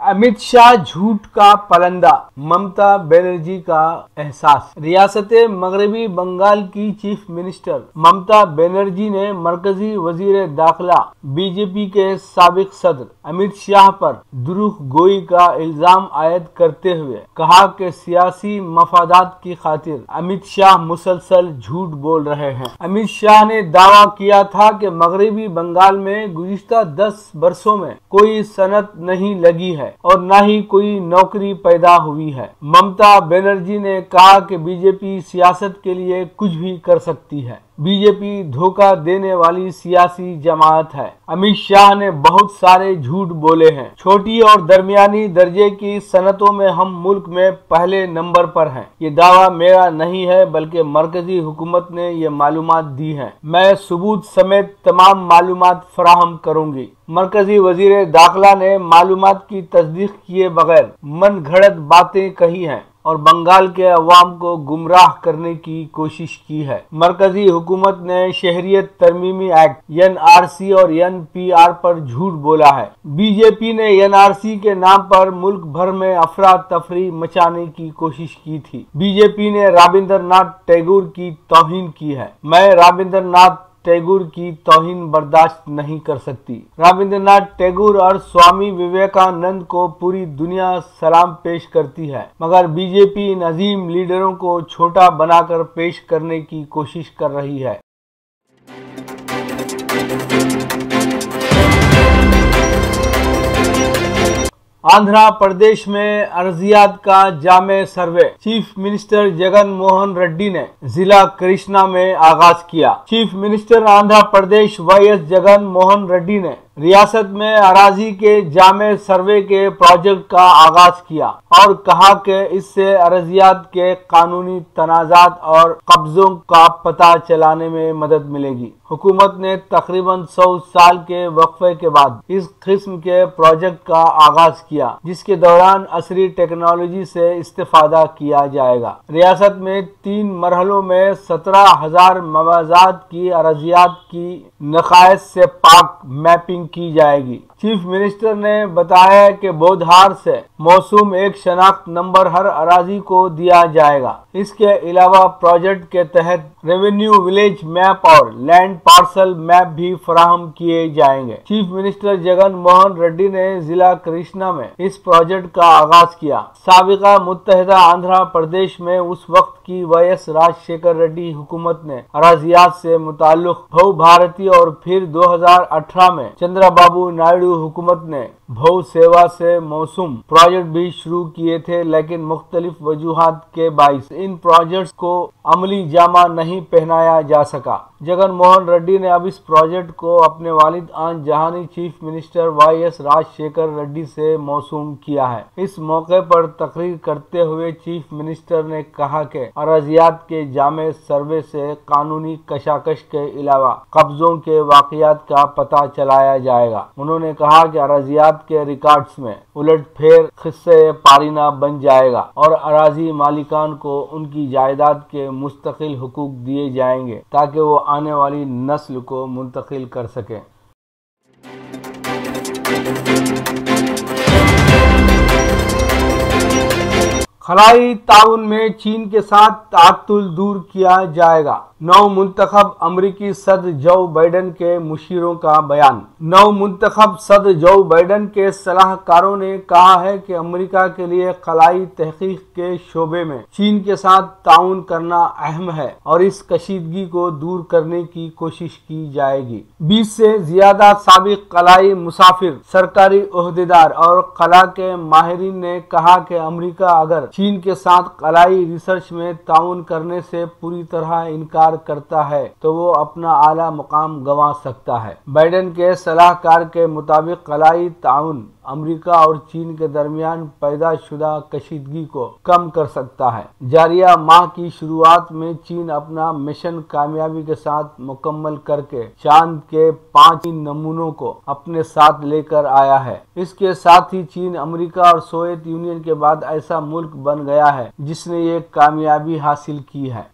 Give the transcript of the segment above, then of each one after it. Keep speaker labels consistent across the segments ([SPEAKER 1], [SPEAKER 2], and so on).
[SPEAKER 1] अमित शाह झूठ का पलंदा, ममता बनर्जी का एहसास। रियासत मगरबी बंगाल की चीफ मिनिस्टर ममता बनर्जी ने मरकजी वजीर दाखिला बीजेपी के साबिक सदर अमित शाह पर दुरूह गोई का इल्जाम आयद करते हुए कहा कि सियासी मफादात की खातिर अमित शाह मुसलसल झूठ बोल रहे हैं। अमित शाह ने दावा किया था कि मगरबी बंगाल में गुज़िश्ता 10 वर्षों में कोई सनत नहीं लगी है और न ही कोई नौकरी पैदा हुई है। ममता बनर्जी ने कहा कि बीजेपी सियासत के लिए कुछ भी कर सकती है। बीजेपी धोखा देने वाली सियासी जमात है। अमित शाह ने बहुत सारे झूठ बोले हैं। छोटी और दरमियानी दर्जे की सनतों में हम मुल्क में पहले नंबर पर हैं। ये दावा मेरा नहीं है बल्कि मरकजी हुकूमत ने ये मालूमात दी हैं। मैं सबूत समेत तमाम मालूमात फराहम करूंगी। मरकजी वजीर दाखिला ने मालूमात की तस्दीक किए बगैर मन घड़त बातें कही हैं और बंगाल के अवाम को गुमराह करने की कोशिश की है। मरकजी हुकूमत ने शहरियत तरमीमी एक्ट NRC और NPR पर झूठ बोला है। बीजेपी ने NRC के नाम पर मुल्क भर में अफरा तफरी मचाने की कोशिश की थी। बीजेपी ने रविंद्रनाथ टैगोर की तौहीन की है। मैं रविंद्रनाथ टैगोर की तौहीन बर्दाश्त नहीं कर सकती। रविंद्रनाथ टैगोर और स्वामी विवेकानंद को पूरी दुनिया सलाम पेश करती है, मगर बीजेपी इन अजीम लीडरों को छोटा बनाकर पेश करने की कोशिश कर रही है। आंध्र प्रदेश में अर्जियात का जामे सर्वे चीफ मिनिस्टर जगन मोहन रेड्डी ने जिला कृष्णा में आगाज किया। Chief minister Andhra Pradesh YS Jagan Mohan Reddy ने रियासत में अराजी के जामे सर्वे के प्रोजेक्ट का आगाज किया और कहा कि इससे अर्जियात के कानूनी तनाजात और कब्जों का पता चलाने में मदद मिलेगी। हुकूमत ने तकरीबन 100 साल के वक्फे के बाद इस किस्म के प्रोजेक्ट का आगाज किया, जिसके दौरान असरी टेक्नोलॉजी से इस्तेफादा किया जाएगा। रियासत में 3 मरहलों में 17,000 मवाजात की अर्जियात की नकायस से पाक मैपिंग की जाएगी। चीफ मिनिस्टर ने बताया कि बोधार से मौसूम एक शनाख्त नंबर हर अराजी को दिया जाएगा। इसके अलावा प्रोजेक्ट के तहत रेवेन्यू विलेज मैप और लैंड पार्सल मैप भी फराहम किए जाएंगे। चीफ मिनिस्टर जगन मोहन रेड्डी ने जिला कृष्णा में इस प्रोजेक्ट का आगाज किया। साबिका मुत्तहिदा आंध्र प्रदेश में उस वक्त की YS राजशेखर रेड्डी हुकूमत ने अराजियात से मुताल्लिक भू भारती और फिर 2018 में चंद्रबाबू नायडू हुकूमत ने भू सेवा से मौसूम प्रोजेक्ट भी शुरू किए थे, लेकिन मुख्तलिफ वजूहात के बाइस इन प्रोजेक्ट्स को अमली जामा नहीं पहनाया जा सका। जगन मोहन रेड्डी ने अब इस प्रोजेक्ट को अपने वालिद आन जहानी chief minister YS Rajasekhara Reddy से मौसूम किया है। इस मौके पर तकरीर करते हुए चीफ मिनिस्टर ने कहा कि अराजियात के जामे सर्वे से कानूनी कशाकश के अलावा कब्जों के वाकयात का पता चलाया जाएगा। उन्होंने कहा कि अराजियात के रिकॉर्ड्स में उलटफेर किस्से पारीना बन जाएगा और अराजी मालिकान को उनकी जायदाद के मुस्तकिल हुकूक दिए जाएंगे ताकि वो आने वाली नस्ल को मुंतकिल कर सकें। खलाई ताउन में चीन के साथ तातुल दूर किया जाएगा। नौ मुंतखब अमरीकी सदर जो बाइडन के मुशीरों का बयान। नौ मुंतखब सदर जो बाइडन के सलाहकारों ने कहा है कि अमेरिका के लिए खलाई तहकीक के शोबे में चीन के साथ ताउन करना अहम है और इस कशीदगी को दूर करने की कोशिश की जाएगी। 20 से ज्यादा साबिक खलाई मुसाफिर, सरकारी ओहदेदार और खला के माहिरीन ने कहा कि अमेरिका अगर चीन के साथ खलाई रिसर्च में ताउन करने से पूरी तरह इनकार करता है तो वो अपना आला मुकाम गंवा सकता है। बाइडेन के सलाहकार के मुताबिक खलाई ताउन अमेरिका और चीन के दरमियान पैदा शुदा कशीदगी को कम कर सकता है। जारिया माह की शुरुआत में चीन अपना मिशन कामयाबी के साथ मुकम्मल करके चांद के 5 नमूनों को अपने साथ लेकर आया है। इसके साथ ही चीन अमेरिका और सोवियत यूनियन के बाद ऐसा मुल्क बन गया है जिसने ये कामयाबी हासिल की है।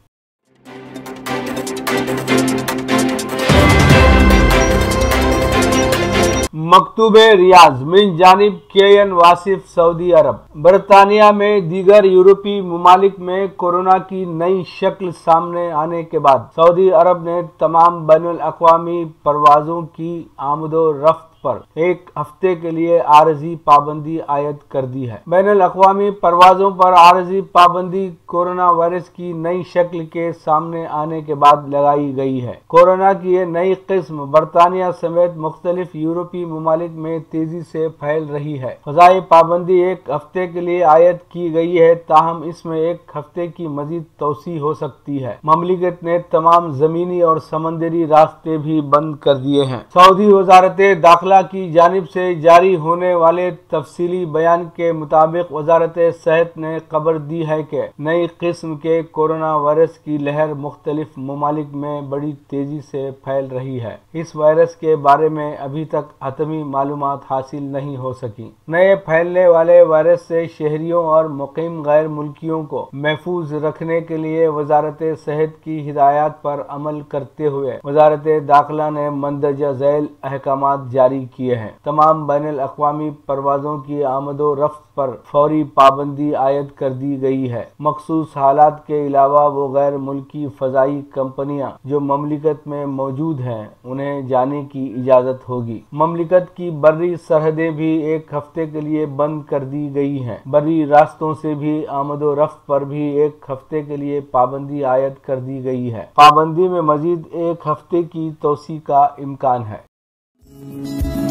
[SPEAKER 1] मकतूबे रियाज मिन जानिब KN वासिफ सऊदी अरब। बरतानिया में दीगर यूरोपीय ममालिक में कोरोना की नई शक्ल सामने आने के बाद सऊदी अरब ने तमाम बैनुल अक़वामी परवाजों की आमदो रफ्त पर एक हफ्ते के लिए आरजी पाबंदी आयद कर दी है। बैनुल अक़वामी परवाजों पर आरजी पाबंदी कोरोना वायरस की नई शक्ल के सामने आने के बाद लगाई गई है। कोरोना की ये नई किस्म बरतानिया समेत मुख्तलिफ यूरोपीय ममालिक में तेजी से फैल रही है। फ़ज़ाई पाबंदी एक हफ्ते के लिए आयद की गई है, ताहम इसमें एक हफ्ते की मजीद तोसी हो सकती है। ममलिकत ने तमाम जमीनी और समंदरी रास्ते भी बंद कर दिए हैं। सऊदी वजारत दाखिला की जानिब से जारी होने वाले तफसीली बयान के मुताबिक वजारत सेहत ने खबर दी है कि नई किस्म के कोरोना वायरस की लहर मुख्तलिफ ममालिक में बड़ी तेजी से फैल रही है। इस वायरस के बारे में अभी तक हतमी मालूमात हासिल नहीं हो सकी। नए फैलने वाले वायरस से शहरियों और मुकीम गैर मुल्कियों को महफूज रखने के लिए वजारत सेहत की हिदायत पर अमल करते हुए वजारत दाखिला ने मंदरजा झैल अहकामात जारी किए हैं। तमाम बैनुल अक़वामी परवाजों की आमदो रफ्त पर फौरी पाबंदी आयद कर दी गई है। मखसूस हालात के अलावा वो गैर मुल्की फ़ज़ाई कंपनियां जो ममलिकत में मौजूद हैं उन्हें जाने की इजाज़त होगी। ममलिकत की बर्री सरहदें भी एक हफ्ते के लिए बंद कर दी गई हैं। बर्री रास्तों से भी आमदो रफ्त पर भी एक हफ्ते के लिए पाबंदी आयद कर दी गई है। पाबंदी में मजीद एक हफ्ते की तोसी का इम्कान है।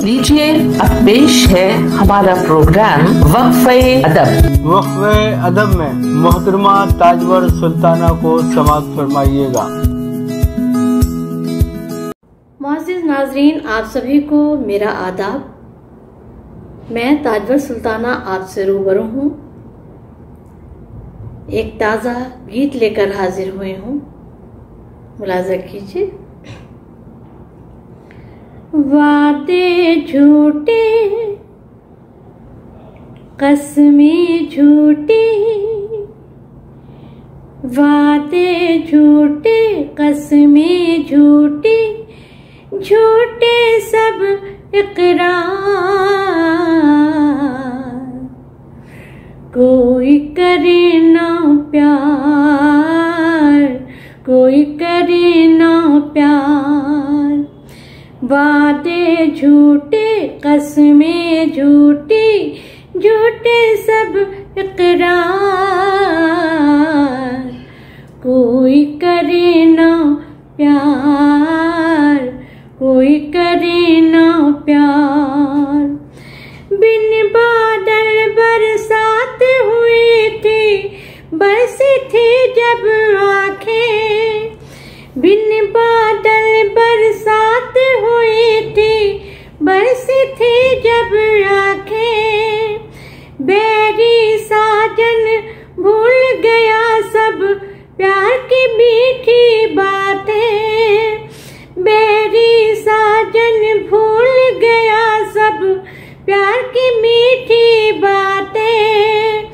[SPEAKER 2] लीजिए अब पेश है हमारा प्रोग्राम वक्फ़े अदब।
[SPEAKER 1] वक्फ़े अदब में मोहतरमा ताजवर सुल्ताना को समाअत फरमाइएगा।
[SPEAKER 3] मुअज़्ज़िज़ नाज़रीन, आप सभी को मेरा आदाब। मैं ताजवर सुल्ताना आपसे रूबरू हूँ। एक ताज़ा गीत लेकर हाजिर हुई हूँ, मुलाज़ा कीजिए। वादे झूठे कसमें झूठी, वादे झूठे कसमें झूठी, झूठे सब इकरार। कोई करे ना प्यार, कोई करे ना प्यार। वादे झूठे कसमें झूठी, झूठे सब इकरार। कोई करे ना प्यार, कोई करे ना प्यार। बिन बादल बरसात हुई थी, बरसी थी जब आँखें। बिन बादल बरसात हुई थी, बरसी थी जब आँखें। बैरी साजन भूल गया सब प्यार की मीठी बातें। बैरी साजन भूल गया सब प्यार की मीठी बातें।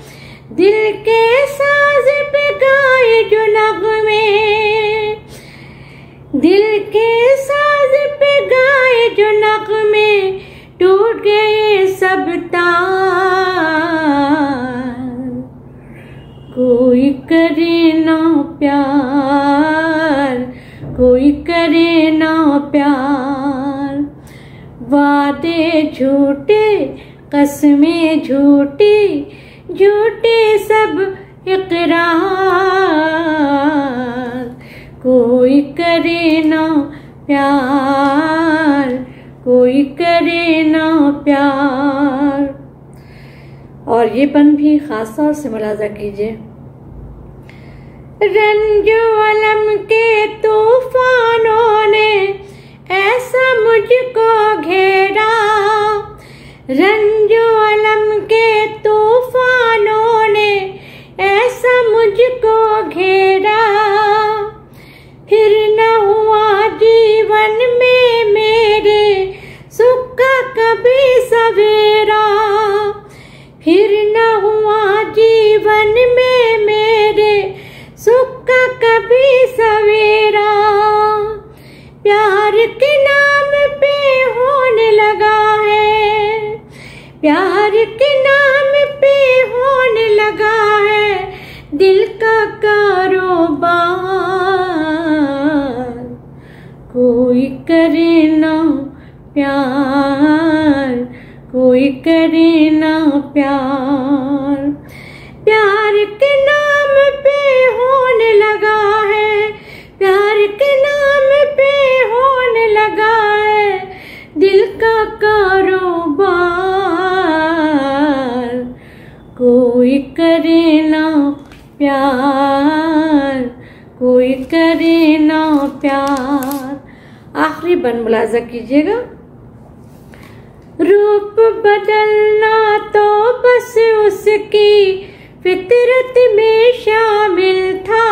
[SPEAKER 3] दिल के साज पे गाए जो नग़्मे, दिल के साज पे गाए जो नग़्मे, टूट गए सब तार। कोई करे ना प्यार, कोई करे ना प्यार। वादे झूठे कसमें झूठी, झूठे सब इकरार। कोई करे ना प्यार, कोई करे ना प्यार। और ये पन भी खास तौर से मुलाज़ा कीजिए। रंजो अलम के तूफानों ने ऐसा मुझको घेरा। रंजो अलम के तूफानों ने ऐसा मुझको घेरा। फिर न हुआ जीवन में मेरे सुख का कभी सवेरा। फिर न हुआ जीवन में मेरे सुख का कभी सवेरा। प्यार के नाम पे होने लगा प्यार के नाम पे होने लगा है दिल का कारोबार। कोई करे ना प्यार, कोई करे ना प्यार। प्यार के नाम पे होने लगा है, प्यार के नाम पे होने लगा है दिल का कारोबार। कोई करे ना प्यार, कोई करे ना प्यार। आखिरी बन मुलाजा कीजिएगा। रूप बदलना तो बस उसकी फितरत में शामिल था।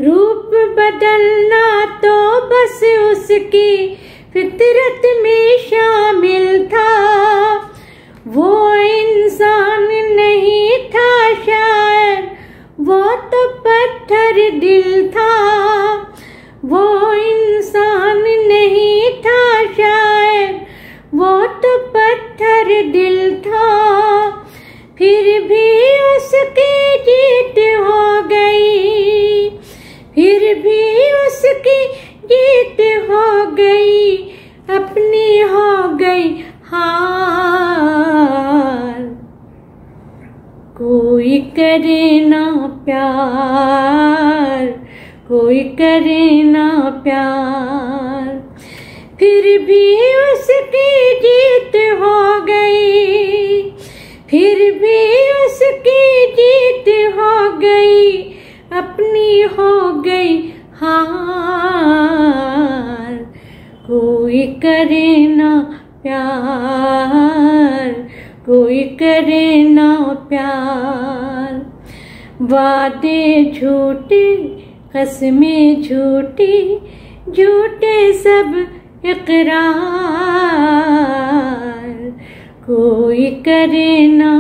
[SPEAKER 3] रूप बदलना तो बस उसकी फितरत में शामिल था। वो इंसान नहीं था शायद, वो तो पत्थर दिल था। वो इंसान नहीं था शायद, वो तो पत्थर दिल था। फिर भी उसकी जीत हो गई, फिर भी उसकी जीत हो गई, अपनी हो गई हार। कोई करे ना प्यार, कोई करे ना प्यार। फिर भी उसकी जीत हो गई, फिर भी उसकी जीत हो गई, अपनी हो गई हार। कोई करे ना प्यार, कोई करे ना प्यार। वादे झूठे, कसमें झूठी, झूठे सब इकरार। कोई करे ना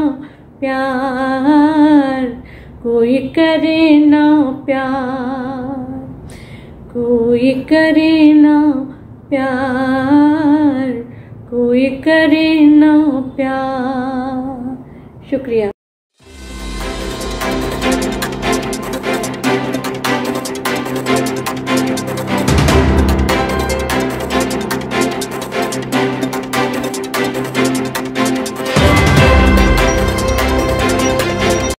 [SPEAKER 3] प्यार, कोई करे ना प्यार। कोई करे ना प्यार, कोई करे ना प्यार। शुक्रिया।